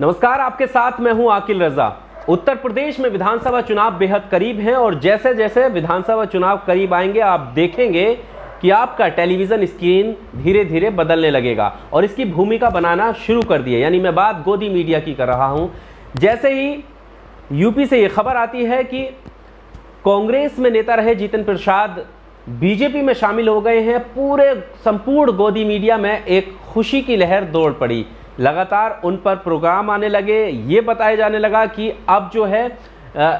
नमस्कार, आपके साथ मैं हूं आकिल रजा। उत्तर प्रदेश में विधानसभा चुनाव बेहद करीब हैं और जैसे जैसे विधानसभा चुनाव करीब आएंगे आप देखेंगे कि आपका टेलीविजन स्क्रीन धीरे धीरे बदलने लगेगा और इसकी भूमिका बनाना शुरू कर दी है। यानी मैं बात गोदी मीडिया की कर रहा हूं। जैसे ही यूपी से ये खबर आती है कि कांग्रेस में नेता रहे जितिन प्रसाद बीजेपी में शामिल हो गए हैं, पूरे संपूर्ण गोदी मीडिया में एक खुशी की लहर दौड़ पड़ी। लगातार उन पर प्रोग्राम आने लगे, ये बताया जाने लगा कि अब जो है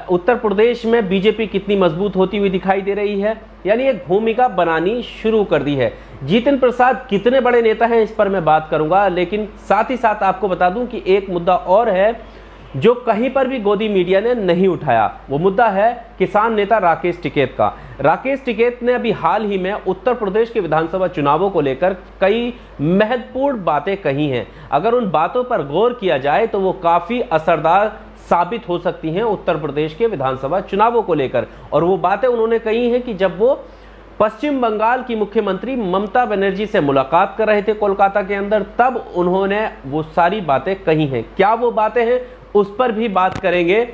उत्तर प्रदेश में बीजेपी कितनी मजबूत होती हुई दिखाई दे रही है। यानी एक भूमिका बनानी शुरू कर दी है। जितिन प्रसाद कितने बड़े नेता हैं इस पर मैं बात करूंगा, लेकिन साथ ही साथ आपको बता दूं कि एक मुद्दा और है जो कहीं पर भी गोदी मीडिया ने नहीं उठाया। वो मुद्दा है किसान नेता राकेश टिकैत का। राकेश टिकैत ने अभी हाल ही में उत्तर प्रदेश के विधानसभा चुनावों को लेकर कई महत्वपूर्ण बातें कही हैं। अगर उन बातों पर गौर किया जाए तो वो काफ़ी असरदार साबित हो सकती हैं उत्तर प्रदेश के विधानसभा चुनावों को लेकर। और वो बातें उन्होंने कही हैं कि जब वो पश्चिम बंगाल की मुख्यमंत्री ममता बनर्जी से मुलाकात कर रहे थे कोलकाता के अंदर, तब उन्होंने वो सारी बातें कही हैं। क्या वो बातें हैं उस पर भी बात करेंगे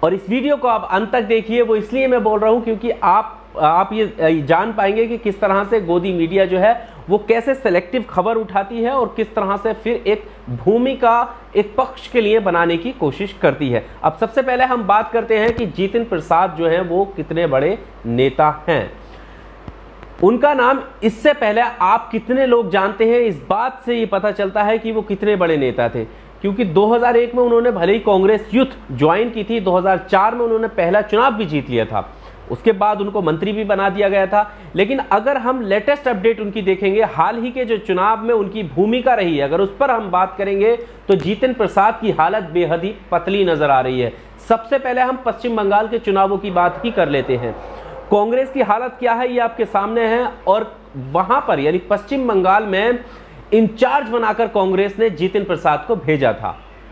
और इस वीडियो को आप अंत तक देखिए। वो इसलिए मैं बोल रहा हूं क्योंकि आप ये जान पाएंगे कि किस तरह से गोदी मीडिया जो है वो कैसे सेलेक्टिव खबर उठाती है और किस तरह से फिर एक भूमिका एक पक्ष के लिए बनाने की कोशिश करती है। अब सबसे पहले हम बात करते हैं कि जितिन प्रसाद जो है वो कितने बड़े नेता हैं। उनका नाम इससे पहले आप कितने लोग जानते हैं, इस बात से ये पता चलता है कि वो कितने बड़े नेता थे। क्योंकि 2001 में उन्होंने भले ही कांग्रेस यूथ ज्वाइन की थी, 2004 में उन्होंने पहला चुनाव भी जीत लिया था, उसके बाद उनको मंत्री भी बना दिया गया था। लेकिन अगर हम लेटेस्ट अपडेट उनकी देखेंगे, हाल ही के जो चुनाव में उनकी भूमिका रही है, अगर उस पर हम बात करेंगे तो जितिन प्रसाद की हालत बेहद ही पतली नजर आ रही है। सबसे पहले हम पश्चिम बंगाल के चुनावों की बात ही कर लेते हैं। कांग्रेस की हालत क्या है ये आपके सामने है और वहां पर यानी पश्चिम बंगाल में इंचार्ज बनाकर कांग्रेस ने जितिन प्रसाद को भेजा था।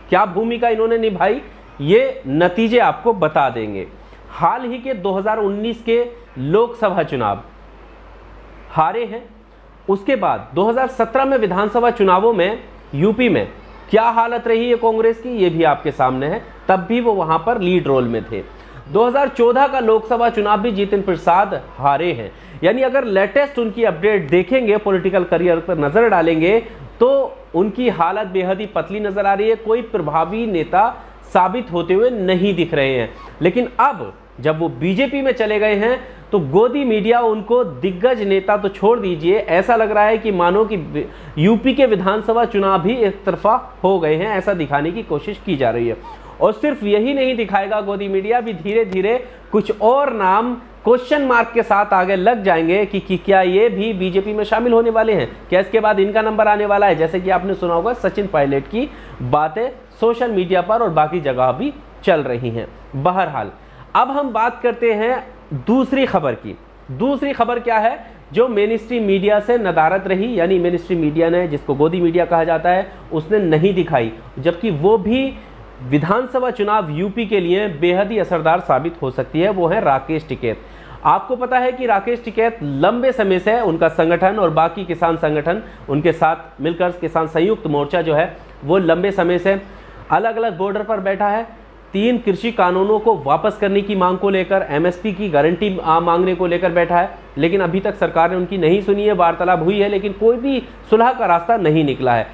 क्या भूमिका इन्होंने निभाई ये नतीजे आपको बता देंगे। हाल ही के 2019 के लोकसभा चुनाव हारे हैं, उसके बाद 2017 में विधानसभा चुनावों में यूपी में क्या हालत रही है कांग्रेस की ये भी आपके सामने है। तब भी वो वहां पर लीड रोल में थे। 2014 का लोकसभा चुनाव भी जितिन प्रसाद हारे हैं। यानी अगर लेटेस्ट उनकी अपडेट देखेंगे, पॉलिटिकल करियर पर नजर डालेंगे तो उनकी हालत बेहद ही पतली नजर आ रही है। कोई प्रभावी नेता साबित होते हुए नहीं दिख रहे हैं। लेकिन अब जब वो बीजेपी में चले गए हैं तो गोदी मीडिया उनको दिग्गज नेता तो छोड़ दीजिए, ऐसा लग रहा है कि मानो कि यूपी के विधानसभा चुनाव भी एक तरफा हो गए हैं, ऐसा दिखाने की कोशिश की जा रही है। और सिर्फ यही नहीं दिखाएगा गोदी मीडिया, भी धीरे धीरे कुछ और नाम क्वेश्चन मार्क के साथ आगे लग जाएंगे कि क्या ये भी बीजेपी में शामिल होने वाले हैं, क्या इसके बाद इनका नंबर आने वाला है। जैसे कि आपने सुना होगा सचिन पायलट की बातें सोशल मीडिया पर और बाकी जगह भी चल रही हैं। बहरहाल अब हम बात करते हैं दूसरी खबर की। दूसरी खबर क्या है जो मेन स्ट्रीम मीडिया से नदारद रही, यानी मेन स्ट्रीम मीडिया ने, जिसको गोदी मीडिया कहा जाता है, उसने नहीं दिखाई, जबकि वो भी विधानसभा चुनाव यूपी के लिए बेहद ही असरदार साबित हो सकती है। वो है राकेश टिकैत। आपको पता है कि राकेश टिकैत लंबे समय से उनका संगठन और बाकी किसान संगठन उनके साथ मिलकर किसान संयुक्त मोर्चा जो है वो लंबे समय से अलग अलग बॉर्डर पर बैठा है। 3 कृषि कानूनों को वापस करने की मांग को लेकर, एमएसपी की गारंटी मांगने को लेकर बैठा है। लेकिन अभी तक सरकार ने उनकी नहीं सुनी है। वार्तालाप हुई है लेकिन कोई भी सुलह का रास्ता नहीं निकला है।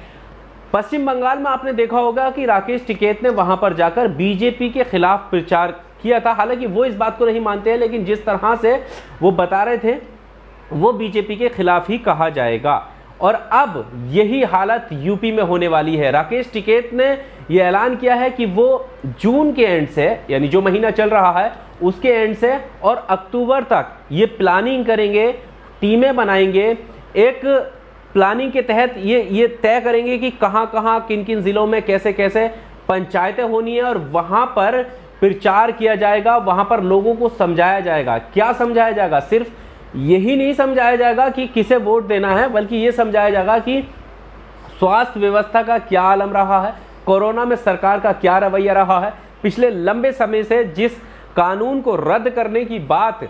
पश्चिम बंगाल में आपने देखा होगा कि राकेश टिकैत ने वहां पर जाकर बीजेपी के खिलाफ प्रचार किया था। हालांकि वो इस बात को नहीं मानते हैं, लेकिन जिस तरह से वो बता रहे थे वो बीजेपी के खिलाफ ही कहा जाएगा। और अब यही हालत यूपी में होने वाली है। राकेश टिकैत ने यह ऐलान किया है कि वो जून के एंड से, यानी जो महीना चल रहा है उसके एंड से और अक्टूबर तक ये प्लानिंग करेंगे, टीमें बनाएंगे, एक प्लानिंग के तहत ये तय करेंगे कि कहां कहां किन किन जिलों में कैसे कैसे पंचायतें होनी है और वहां पर प्रचार किया जाएगा, वहां पर लोगों को समझाया जाएगा। क्या समझाया जाएगा? सिर्फ यही नहीं समझाया जाएगा कि किसे वोट देना है, बल्कि ये समझाया जाएगा कि स्वास्थ्य व्यवस्था का क्या आलम रहा है, कोरोना में सरकार का क्या रवैया रहा है, पिछले लंबे समय से जिस कानून को रद्द करने की बात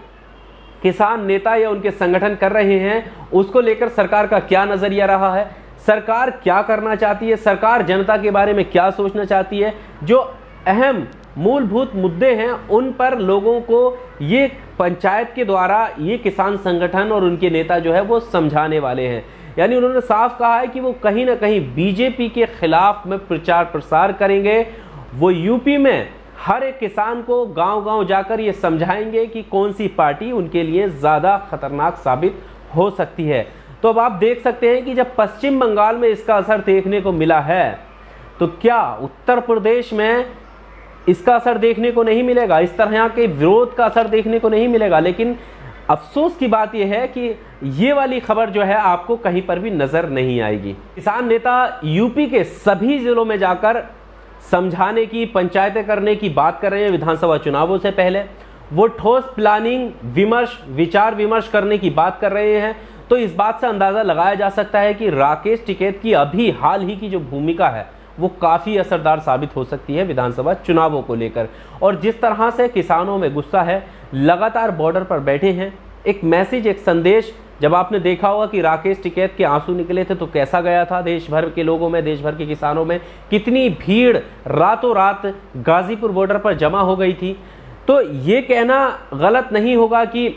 किसान नेता या उनके संगठन कर रहे हैं उसको लेकर सरकार का क्या नजरिया रहा है। सरकार क्या करना चाहती है, सरकार जनता के बारे में क्या सोचना चाहती है, जो अहम मूलभूत मुद्दे हैं उन पर लोगों को ये पंचायत के द्वारा ये किसान संगठन और उनके नेता जो है वो समझाने वाले हैं। यानी उन्होंने साफ कहा है कि वो कहीं ना कहीं बीजेपी के खिलाफ में प्रचार प्रसार करेंगे। वो यूपी में हर एक किसान को गांव-गांव जाकर ये समझाएंगे कि कौन सी पार्टी उनके लिए ज़्यादा खतरनाक साबित हो सकती है। तो अब आप देख सकते हैं कि जब पश्चिम बंगाल में इसका असर देखने को मिला है तो क्या उत्तर प्रदेश में इसका असर देखने को नहीं मिलेगा, इस तरह के विरोध का असर देखने को नहीं मिलेगा। लेकिन अफसोस की बात यह है कि ये वाली खबर जो है आपको कहीं पर भी नजर नहीं आएगी। किसान नेता यूपी के सभी जिलों में जाकर समझाने की, पंचायतें करने की बात कर रहे हैं। विधानसभा चुनावों से पहले वो ठोस प्लानिंग, विचार विमर्श करने की बात कर रहे हैं। तो इस बात से अंदाजा लगाया जा सकता है कि राकेश टिकैत की अभी हाल ही की जो भूमिका है वो काफ़ी असरदार साबित हो सकती है विधानसभा चुनावों को लेकर। और जिस तरह से किसानों में गुस्सा है, लगातार बॉर्डर पर बैठे हैं, एक मैसेज, एक संदेश, जब आपने देखा होगा कि राकेश टिकैत के आंसू निकले थे तो कैसा गया था देश भर के लोगों में, देश भर के किसानों में, कितनी भीड़ रातों रात गाजीपुर बॉर्डर पर जमा हो गई थी। तो ये कहना गलत नहीं होगा कि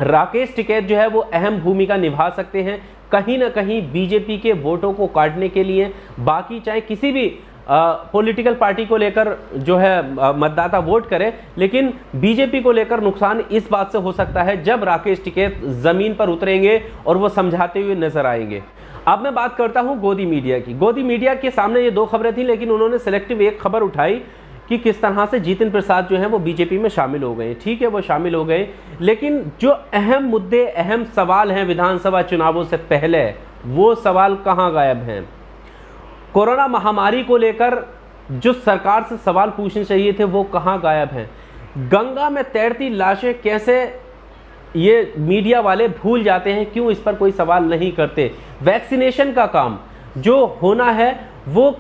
राकेश टिकैत जो है वो अहम भूमिका निभा सकते हैं कहीं ना कहीं बीजेपी के वोटों को काटने के लिए। बाकी चाहे किसी भी पॉलिटिकल पार्टी को लेकर जो है मतदाता वोट करे, लेकिन बीजेपी को लेकर नुकसान इस बात से हो सकता है जब राकेश टिकैत जमीन पर उतरेंगे और वो समझाते हुए नजर आएंगे। अब मैं बात करता हूं गोदी मीडिया की। गोदी मीडिया के सामने ये दो खबरें थी, लेकिन उन्होंने सिलेक्टिव एक खबर उठाई कि किस तरह से जितिन प्रसाद जो है वो बीजेपी में शामिल हो गए। ठीक है, वो शामिल हो गए, लेकिन जो अहम मुद्दे, अहम सवाल हैं विधानसभा चुनावों से पहले, वो सवाल कहां गायब हैं? कोरोना महामारी को लेकर जो सरकार से सवाल पूछने चाहिए थे वो कहां गायब हैं? गंगा में तैरती लाशें कैसे ये मीडिया वाले भूल जाते हैं, क्यों इस पर कोई सवाल नहीं करते? वैक्सीनेशन का काम जो होना है वो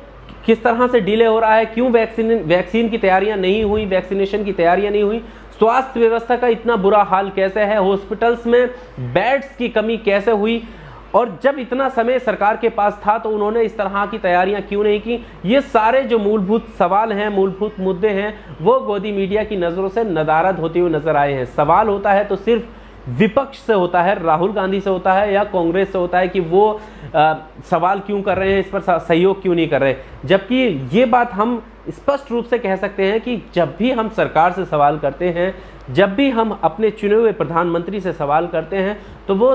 किस तरह से डिले हो रहा है, क्यों वैक्सीन की तैयारियां नहीं हुई, वैक्सीनेशन की तैयारियां नहीं हुई? स्वास्थ्य व्यवस्था का इतना बुरा हाल कैसे है? हॉस्पिटल्स में बेड्स की कमी कैसे हुई? और जब इतना समय सरकार के पास था तो उन्होंने इस तरह की तैयारियां क्यों नहीं की? ये सारे जो मूलभूत सवाल हैं, मूलभूत मुद्दे हैं, वो गोदी मीडिया की नज़रों से नदारद होते हुए नजर आए हैं। सवाल होता है तो सिर्फ विपक्ष से होता है, राहुल गांधी से होता है या कांग्रेस से होता है कि वो सवाल क्यों कर रहे हैं, इस पर सहयोग क्यों नहीं कर रहे। जबकि ये बात हम स्पष्ट रूप से कह सकते हैं कि जब भी हम सरकार से सवाल करते हैं, जब भी हम अपने चुने हुए प्रधानमंत्री से सवाल करते हैं, तो वो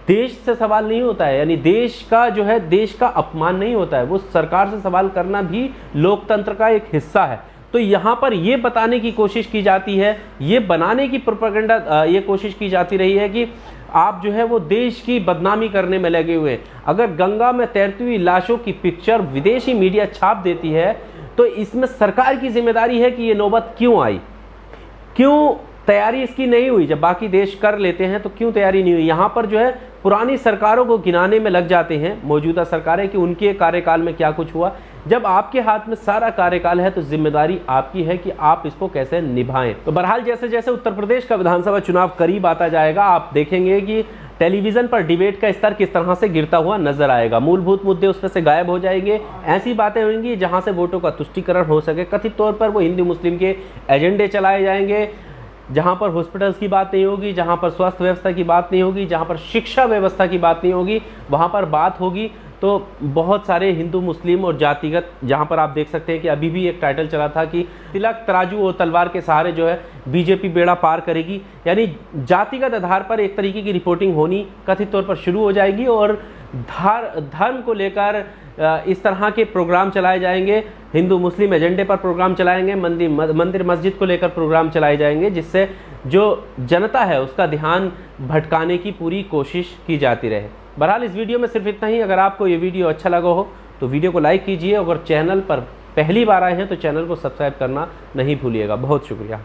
देश से सवाल नहीं होता है, यानी देश का जो है, देश का अपमान नहीं होता है। वो सरकार से सवाल करना भी लोकतंत्र का एक हिस्सा है। तो यहाँ पर ये बताने की कोशिश की जाती है, ये बनाने की प्रोपेगेंडा ये कोशिश की जाती रही है कि आप जो है वो देश की बदनामी करने में लगे हुए। अगर गंगा में तैरती हुई लाशों की पिक्चर विदेशी मीडिया छाप देती है तो इसमें सरकार की जिम्मेदारी है कि ये नौबत क्यों आई, क्यों तैयारी इसकी नहीं हुई। जब बाकी देश कर लेते हैं तो क्यों तैयारी नहीं हुई? यहाँ पर जो है पुरानी सरकारों को गिनाने में लग जाते हैं मौजूदा सरकारें कि उनके कार्यकाल में क्या कुछ हुआ। जब आपके हाथ में सारा कार्यकाल है तो जिम्मेदारी आपकी है कि आप इसको कैसे निभाएं। तो बहरहाल जैसे जैसे उत्तर प्रदेश का विधानसभा चुनाव करीब आता जाएगा, आप देखेंगे कि टेलीविजन पर डिबेट का स्तर किस तरह से गिरता हुआ नजर आएगा। मूलभूत मुद्दे उसमें से गायब हो जाएंगे। ऐसी बातें होंगी जहां से वोटों का तुष्टीकरण हो सके। कथित तौर पर वो हिंदू मुस्लिम के एजेंडे चलाए जाएंगे, जहां पर हॉस्पिटल्स की बात नहीं होगी, जहां पर स्वास्थ्य व्यवस्था की बात नहीं होगी, जहां पर शिक्षा व्यवस्था की बात नहीं होगी, वहां पर बात होगी तो बहुत सारे हिंदू मुस्लिम और जातिगत, जहां पर आप देख सकते हैं कि अभी भी एक टाइटल चला था कि तिलक, तराजू और तलवार के सहारे जो है बीजेपी बेड़ा पार करेगी। यानी जातिगत आधार पर एक तरीके की रिपोर्टिंग होनी कथित तौर पर शुरू हो जाएगी और धर्म को लेकर इस तरह के प्रोग्राम चलाए जाएंगे, हिंदू मुस्लिम एजेंडे पर प्रोग्राम चलाएंगे, मंदिर मस्जिद को लेकर प्रोग्राम चलाए जाएंगे, जिससे जो जनता है उसका ध्यान भटकाने की पूरी कोशिश की जाती रहे। बहरहाल इस वीडियो में सिर्फ इतना ही। अगर आपको ये वीडियो अच्छा लगा हो तो वीडियो को लाइक कीजिए। अगर चैनल पर पहली बार आए हैं तो चैनल को सब्सक्राइब करना नहीं भूलिएगा। बहुत शुक्रिया।